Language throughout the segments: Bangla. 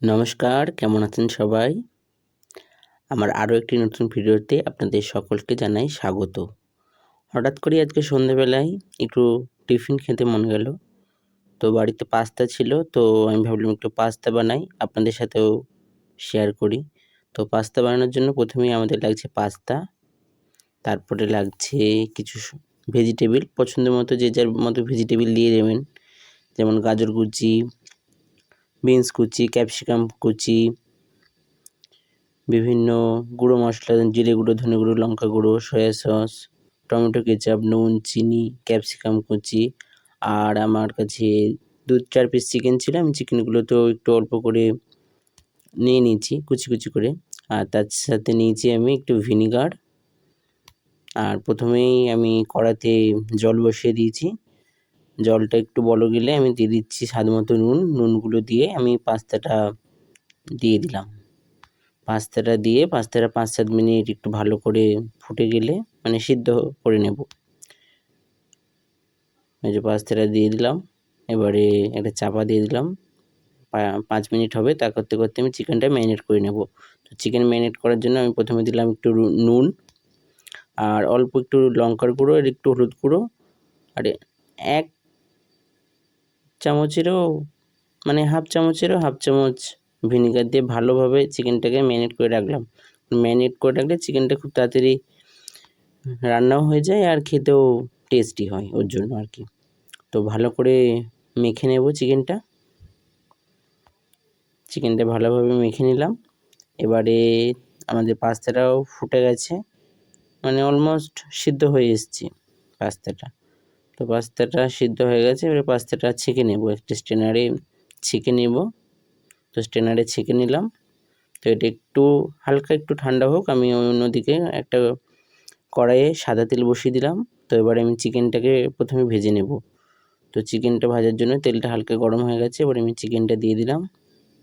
নমস্কার, কেমন আছেন সবাই? আমার আরও একটি নতুন ভিডিওতে আপনাদের সকলকে জানাই স্বাগত। হঠাৎ করেই আজকে সন্ধ্যেবেলায় একটু টিফিন খেতে মন গেল। তো বাড়িতে পাস্তা ছিল, তো আমি ভাবলাম একটু পাস্তা বানাই, আপনাদের সাথেও শেয়ার করি। তো পাস্তা বানানোর জন্য প্রথমেই আমাদের লাগছে পাস্তা, তারপরে লাগছে কিছু ভেজিটেবিল, পছন্দ মতো যে যার মতো ভেজিটেবিল দিয়ে দেবেন। যেমন গাজর কুচি, বিনস কুচি, ক্যাপসিকাম কুচি, বিভিন্ন গুঁড়ো মশলা, জিরে গুঁড়ো, ধনে গুঁড়ো, লঙ্কা গুঁড়ো, সয়া সস, টমেটো কেচাপ, নুন, চিনি, ক্যাপসিকাম কুচি। আর আমার কাছে 2-4 পিস চিকেন ছিল, আমি চিকেনগুলোতেও একটু অল্প করে নিয়ে নিয়েছি কুচি কুচি করে। আর তার সাথে নিয়েছি আমি একটু ভিনিগার। আর প্রথমেই আমি কড়াতে জল বসিয়ে দিয়েছি। জলটা একটু বলক গেলে আমি দিয়ে দিচ্ছি স্বাদ মতো নুন। নুনগুলো দিয়ে আমি পাস্তাটা দিয়ে দিলাম। পাস্তাটা দিয়ে পাস্তাটা 5-7 মিনিট একটু ভালো করে ফুটে গেলে মানে সিদ্ধ করে নেব। এই যে পাস্তাটা দিয়ে দিলাম, এবারে একটা চাপা দিয়ে দিলাম। 5 মিনিট হবে, তা করতে করতে আমি চিকেনটা ম্যারিনেট করে নেব। তো চিকেন ম্যারিনেট করার জন্য আমি প্রথমে দিলাম একটু নুন, আর অল্প একটু লঙ্কার গুঁড়ো, আর একটু হলুদ গুঁড়ো, আর 1 চামচেরও মানে হাফ চামচ ভিনিগার দিয়ে ভালোভাবে চিকেনটাকে ম্যারিনেট করে রাখলাম। ম্যারিনেট করে রাখলে চিকেনটা খুব তাড়াতাড়ি রান্নাও হয়ে যায় আর খেতেও টেস্টি হয়, ওর জন্য আর কি। তো ভালো করে মেখে নেব চিকেনটা ভালোভাবে মেখে নিলাম। এবারে আমাদের পাস্তাটাও ফুটে গেছে, মানে অলমোস্ট সিদ্ধ হয়ে এসছে পাস্তাটা। তো পাস্তাটা সিদ্ধ হয়ে গেছে, এবারে পাস্তাটা ছেঁকে নেব, একটা স্ট্রেনারে ছেঁকে নেব। তো স্ট্রেনারে ছেঁকে নিলাম। তো এটা একটু হালকা একটু ঠান্ডা হোক, আমি অন্যদিকে একটা কড়াইয়ে সাদা তেল বসিয়ে দিলাম। তো এবারে আমি চিকেনটাকে প্রথমে ভেজে নেব। তো চিকেনটা ভাজার জন্য তেলটা হালকা গরম হয়ে গেছে, এবারে আমি চিকেনটা দিয়ে দিলাম।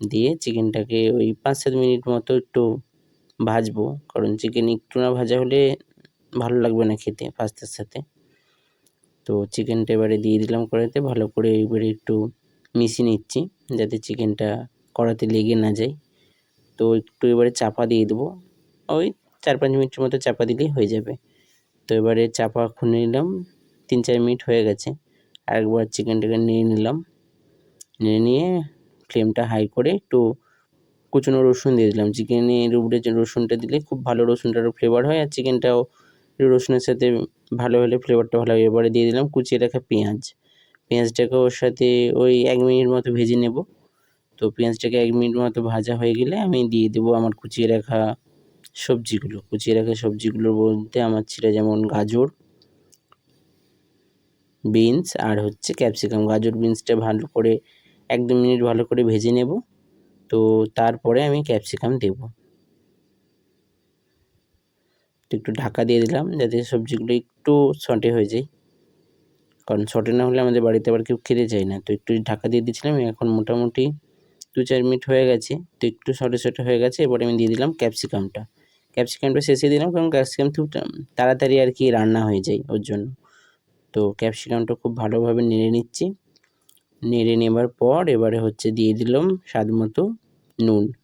দিয়ে চিকেনটাকে ওই 5-7 মিনিট মতো একটু ভাজবো, কারণ চিকেন একটু না ভাজা হলে ভালো লাগবে না খেতে পাস্তার সাথে। তো চিকেনটা এবারে দিয়ে দিলাম কড়াইতে, ভালো করে এবারে একটু মিশিয়ে নিচ্ছি যাতে চিকেনটা কড়াতে লেগে না যায়। তো একটু এবারে চাপা দিয়ে দেবো, ওই 4-5 মিনিটের মতো চাপা দিলেই হয়ে যাবে। তো এবারে চাপা খুলে নিলাম, 3-4 মিনিট হয়ে গেছে। আরেকবার চিকেনটাকে নিয়ে নিলাম, নিয়ে ফ্লেমটা হাই করে একটু কুচনো রসুন দিয়ে দিলাম। চিকেনের উপরে যে রসুনটা দিলে খুব ভালো, রসুনটারও ফ্লেভার হয়, আর চিকেনটাও রসুনের সাথে ভালো হলে ফ্লেভারটা ভালো হয়। এবারে দিয়ে দিলাম কুচিয়ে রাখা পেঁয়াজটাকে ওর সাথে ওই 1 মিনিট মতো ভেজে নেব। তো পেঁয়াজটাকে 1 মিনিট মতো ভাজা হয়ে গেলে আমি দিয়ে দেবো আমার কুচিয়ে রাখা সবজিগুলো বলতে আমার ছিল যেমন গাজর, বিনস আর হচ্ছে ক্যাপসিকাম। গাজর বিনসটা ভালো করে 1-2 মিনিট ভালো করে ভেজে নেব। তো তারপরে আমি ক্যাপসিকাম দেব। একটু ঢাকা দিয়ে দিলাম যাতে সবজিগুলো একটু সটে হয়ে যায়, কারণ সটে না হলে আমাদের বাড়িতে আবার কেউ খেতে চায় না। তো একটু ঢাকা দিয়ে দিয়েছিলাম, এখন মোটামুটি 2-4 মিনিট হয়ে গেছে। তো একটু সটে হয়ে গেছে, এবারে আমি দিয়ে দিলাম ক্যাপসিকামটা শেষে দিলাম, কারণ ক্যাপসিকাম খুব তাড়াতাড়ি আর কি রান্না হয়ে যায় ওর জন্য। তো ক্যাপসিকামটা খুব ভালোভাবে নেড়ে নিচ্ছি। নেড়ে নেবার পর এবারে হচ্ছে দিয়ে দিলাম স্বাদ মতো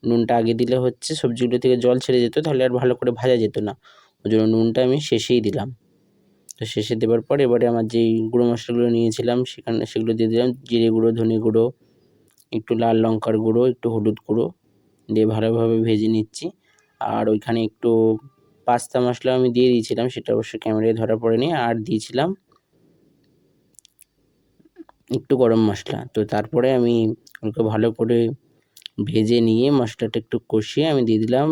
নুনটা আগে দিলে হচ্ছে সবজিগুলো থেকে জল ছেড়ে যেত, তাহলে আর ভালো করে ভাজা যেত না, ওই জন্য নুনটা আমি শেষেই দিলাম। তো শেষে দেওয়ার পর এবারে আমার যেই গুঁড়ো মশলাগুলো নিয়েছিলাম সেগুলো দিয়ে দিলাম। জিরে গুঁড়ো, ধনে গুঁড়ো, একটু লাল লঙ্কার গুঁড়ো, একটু হলুদ গুঁড়ো দিয়ে ভালোভাবে ভেজে নিচ্ছি। আর ওইখানে একটু পাস্তা মশলা আমি দিয়ে দিয়েছিলাম, সেটা অবশ্য ক্যামেরায় ধরা পড়েনি। আর দিয়েছিলাম একটু গরম মশলা। তো তারপরে আমি ওকে ভালো করে ভেজে নিয়ে মশলাটা একটু কষিয়ে আমি দিয়ে দিলাম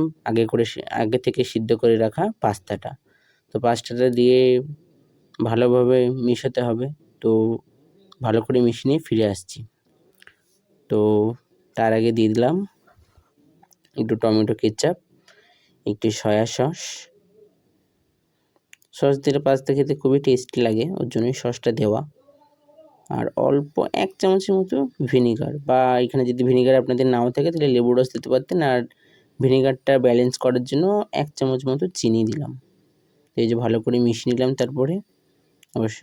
আগে থেকে সিদ্ধ করে রাখা পাস্তাটা। তো পাস্তাটা দিয়ে ভালোভাবে মিশাতে হবে। তো ভালো করে মিশিয়ে নিয়ে ফিরে আসছি। তো তার আগে দিয়ে দিলাম একটু টমেটো কেচাপ, একটু সয়া সস দিলে পাস্তা খেতে খুবই টেস্টি লাগে, ওর জন্যই সসটা দেওয়া। আর অল্প 1 চামচের মতো ভিনিগার, বা এখানে যদি ভিনিগার আপনাদের নাও থাকে তাহলে লেবুর রস দিতে পারতেন। আর ভিনিগারটা ব্যালেন্স করার জন্য 1 চামচ মতো চিনি দিলাম। এই যে ভালো করে মিশিয়ে নিলাম, তারপরে অবশ্য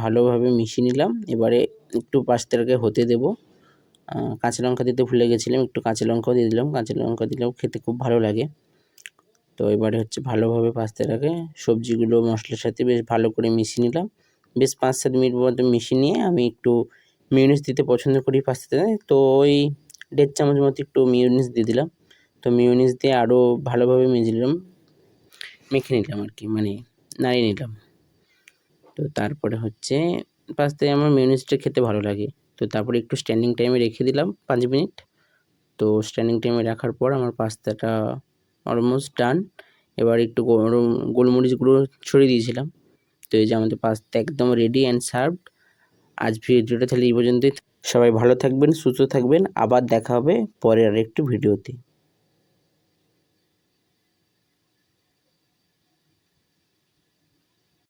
ভালোভাবে মিশিয়ে নিলাম। এবারে একটু পাস্তাটাকে হতে দেব। কাঁচা লঙ্কা দিতে ভুলে গেছিলাম, একটু কাঁচা লঙ্কাও দিয়ে দিলাম। কাঁচা লঙ্কা দিলেও খেতে খুব ভালো লাগে। তো এবারে হচ্ছে ভালোভাবে পাস্তাটাকে সবজিগুলো মশলার সাথে বেশ ভালো করে মিশিয়ে নিলাম। বেশ 5-7 মিনিট মতো মিশিয়ে নিয়ে আমি একটু মিউনিস দিতে পছন্দ করি পাস্তাতে, তো ওই 1.5 চামচ মতো একটু মিউনিস দিয়ে দিলাম। তো মিউনিস দিয়ে আরও ভালোভাবে মেখে নিলাম আর কি, মানে নাড়িয়ে নিলাম। তো তারপরে হচ্ছে পাস্তায় আমার মিউনিসটা খেতে ভালো লাগে। তো তারপরে একটু স্ট্যান্ডিং টাইমে রেখে দিলাম 5 মিনিট। তো স্ট্যান্ডিং টাইমে রাখার পর আমার পাস্তাটা অলমোস্ট ডান। এবার একটু গোলমরিচ গুঁড়ো ছড়িয়ে দিয়েছিলাম। তো এই যে আমাদের পাস্তা একদম রেডি অ্যান্ড সার্ভড। আজ ভিডিওটা তাহলে এই পর্যন্তই। সবাই ভালো থাকবেন, সুস্থ থাকবেন। আবার দেখা হবে পরের আরেকটি ভিডিওতে।